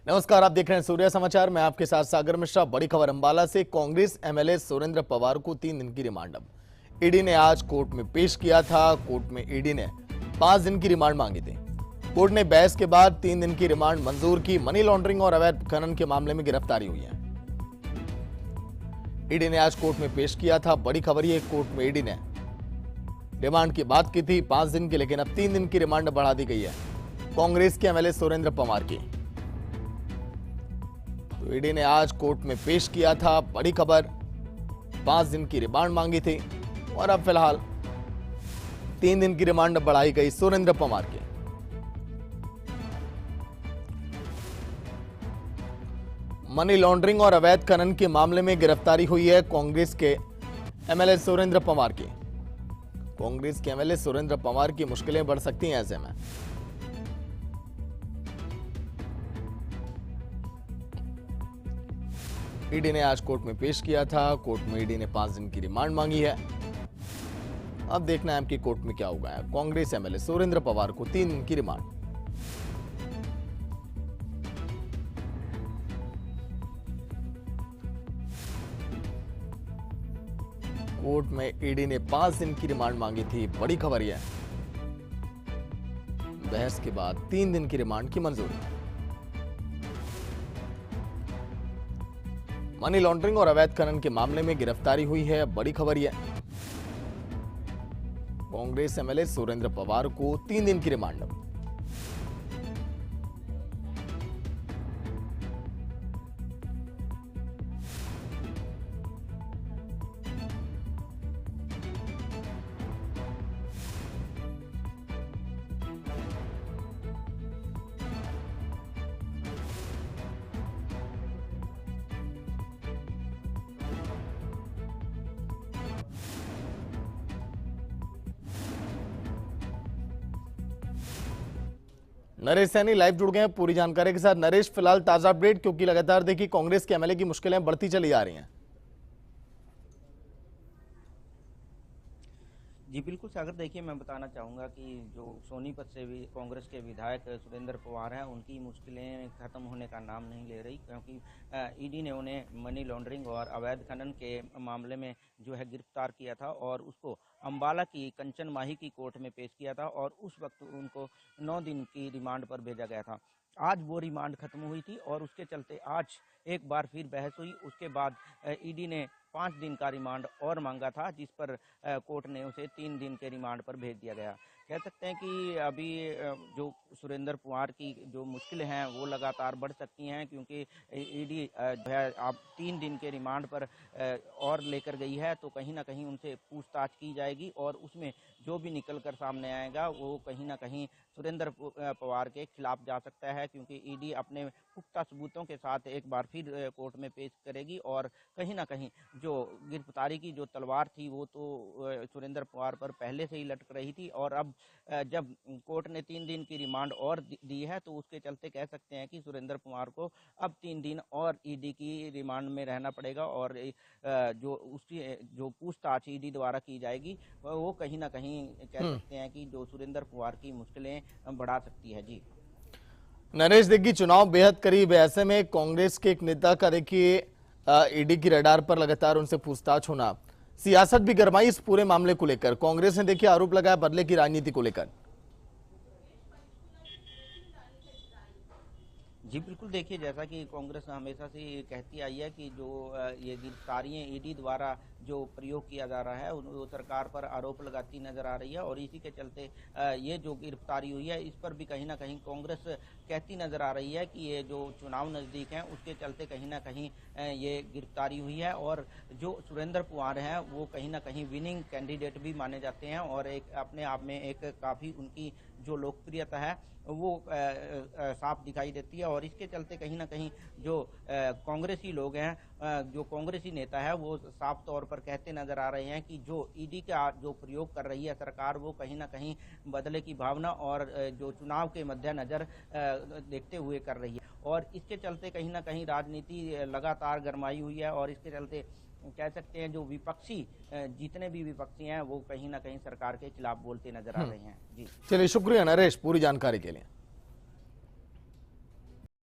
नमस्कार, आप देख रहे हैं सूर्य समाचार। मैं आपके साथ सागर मिश्रा। बड़ी खबर अंबाला से। कांग्रेस एमएलए सुरेंद्र पवार को 3 दिन की रिमांड अब ईडी ने आज कोर्ट में पेश किया था। कोर्ट में ईडी ने 5 दिन की रिमांड मांगी थी। कोर्ट ने बहस के बाद 3 दिन की रिमांड मंजूर की। मनी लॉन्ड्रिंग और अवैध खनन के मामले में गिरफ्तारी हुई है। ईडी ने आज कोर्ट में पेश किया था। बड़ी खबर ये, कोर्ट में ईडी ने रिमांड की बात की थी 5 दिन की, लेकिन अब 3 दिन की रिमांड बढ़ा दी गई है कांग्रेस के एमएलए सुरेंद्र पवार की। तो ईडी ने आज कोर्ट में पेश किया था। बड़ी खबर, 5 दिन की रिमांड मांगी थी और अब फिलहाल 3 दिन की रिमांड बढ़ाई गई सुरेंद्र पवार की। मनी लॉन्ड्रिंग और अवैध खनन के मामले में गिरफ्तारी हुई है कांग्रेस के एमएलए सुरेंद्र पवार की। कांग्रेस के एमएलए सुरेंद्र पवार की मुश्किलें बढ़ सकती हैं ऐसे में। ईडी ने आज कोर्ट में पेश किया था। कोर्ट में ईडी ने 5 दिन की रिमांड मांगी है। अब देखना है कि कोर्ट में क्या होगा। कांग्रेस एमएलए सुरेंद्र पवार को 3 दिन की रिमांड। कोर्ट में ईडी ने 5 दिन की रिमांड मांगी थी। बड़ी खबर यह, बहस के बाद 3 दिन की रिमांड की मंजूरी। मनी लॉन्ड्रिंग और अवैध खनन के मामले में गिरफ्तारी हुई है। बड़ी खबर यह, कांग्रेस एमएलए सुरेंद्र पवार को 3 दिन की रिमांड। नरेश सैनी लाइव जुड़ गए हैं पूरी जानकारी के साथ। नरेश, फिलहाल ताजा अपडेट, क्योंकि लगातार देखिए कांग्रेस के एमएलए की मुश्किलें बढ़ती चली जा रही हैं। जी बिल्कुल सागर, देखिए मैं बताना चाहूँगा कि जो सोनीपत से भी कांग्रेस के विधायक सुरेंद्र पवार हैं, उनकी मुश्किलें ख़त्म होने का नाम नहीं ले रही, क्योंकि ईडी ने उन्हें मनी लॉन्ड्रिंग और अवैध खनन के मामले में जो है गिरफ्तार किया था और उसको अंबाला की कंचन माही की कोर्ट में पेश किया था और उस वक्त उनको 9 दिन की रिमांड पर भेजा गया था। आज वो रिमांड खत्म हुई थी और उसके चलते आज एक बार फिर बहस हुई। उसके बाद ईडी ने 5 दिन का रिमांड और मांगा था, जिस पर कोर्ट ने उसे 3 दिन के रिमांड पर भेज दिया गया। कह सकते हैं कि अभी जो सुरेंद्र पवार की जो मुश्किलें हैं वो लगातार बढ़ सकती हैं, क्योंकि ईडी जो है अब 3 दिन के रिमांड पर और लेकर गई है, तो कहीं ना कहीं उनसे पूछताछ की जाएगी और उसमें जो भी निकल कर सामने आएगा वो कहीं ना कहीं सुरेंद्र पवार के खिलाफ जा सकता है, क्योंकि ईडी अपने पुख्ता सबूतों के साथ एक बार फिर कोर्ट में पेश करेगी और कहीं ना कहीं जो गिरफ्तारी की जो तलवार थी वो तो सुरेंद्र पवार पर पहले से ही लटक रही थी और अब जब कोर्ट ने 3 दिन की रिमांड और दी है, तो उसके चलते कह सकते हैं कि सुरेंद्र पवार को अब 3 दिन और ईडी की रिमांड में रहना पड़ेगा और जो उसकी जो पूछताछ ईडी द्वारा की जाएगी वो कहीं ना कहीं कह सकते हैं कि जो सुरेंद्र पवार की मुश्किलें बढ़ा सकती है। जी नरेश, देखिए चुनाव बेहद करीब है, ऐसे में कांग्रेस के एक नेता का देखिए ईडी की रडार पर लगातार उनसे पूछताछ होना, सियासत भी गरमाई इस पूरे मामले को लेकर। कांग्रेस ने देखिए आरोप लगाया बदले की राजनीति को लेकर। जी बिल्कुल, देखिए जैसा कि कांग्रेस हमेशा से कहती आई है कि जो ये गिरफ्तारियां ईडी द्वारा जो प्रयोग किया जा रहा है वो सरकार पर आरोप लगाती नजर आ रही है और इसी के चलते ये जो गिरफ्तारी हुई है इस पर भी कहीं ना कहीं कांग्रेस कहती नजर आ रही है कि ये जो चुनाव नज़दीक हैं उसके चलते कहीं ना कहीं ये गिरफ्तारी हुई है और जो सुरेंद्र पवार हैं वो कहीं ना कहीं विनिंग कैंडिडेट भी माने जाते हैं और एक अपने आप में एक काफ़ी उनकी जो लोकप्रियता है वो साफ दिखाई देती है और इसके चलते कहीं ना कहीं जो कांग्रेसी लोग हैं, जो कांग्रेसी नेता है वो साफ तौर पर कहते नजर आ रहे हैं कि जो ईडी का जो प्रयोग कर रही है सरकार वो कहीं ना कहीं बदले की भावना और जो चुनाव के मद्देनजर देखते हुए कर रही है और इसके चलते कहीं ना कहीं राजनीति लगातार गरमाई हुई है और इसके चलते कह सकते हैं जो विपक्षी जितने भी विपक्षी हैं वो कहीं ना कहीं सरकार के खिलाफ बोलते नजर आ रहे हैं। जी चलिए, शुक्रिया नरेश पूरी जानकारी के लिए।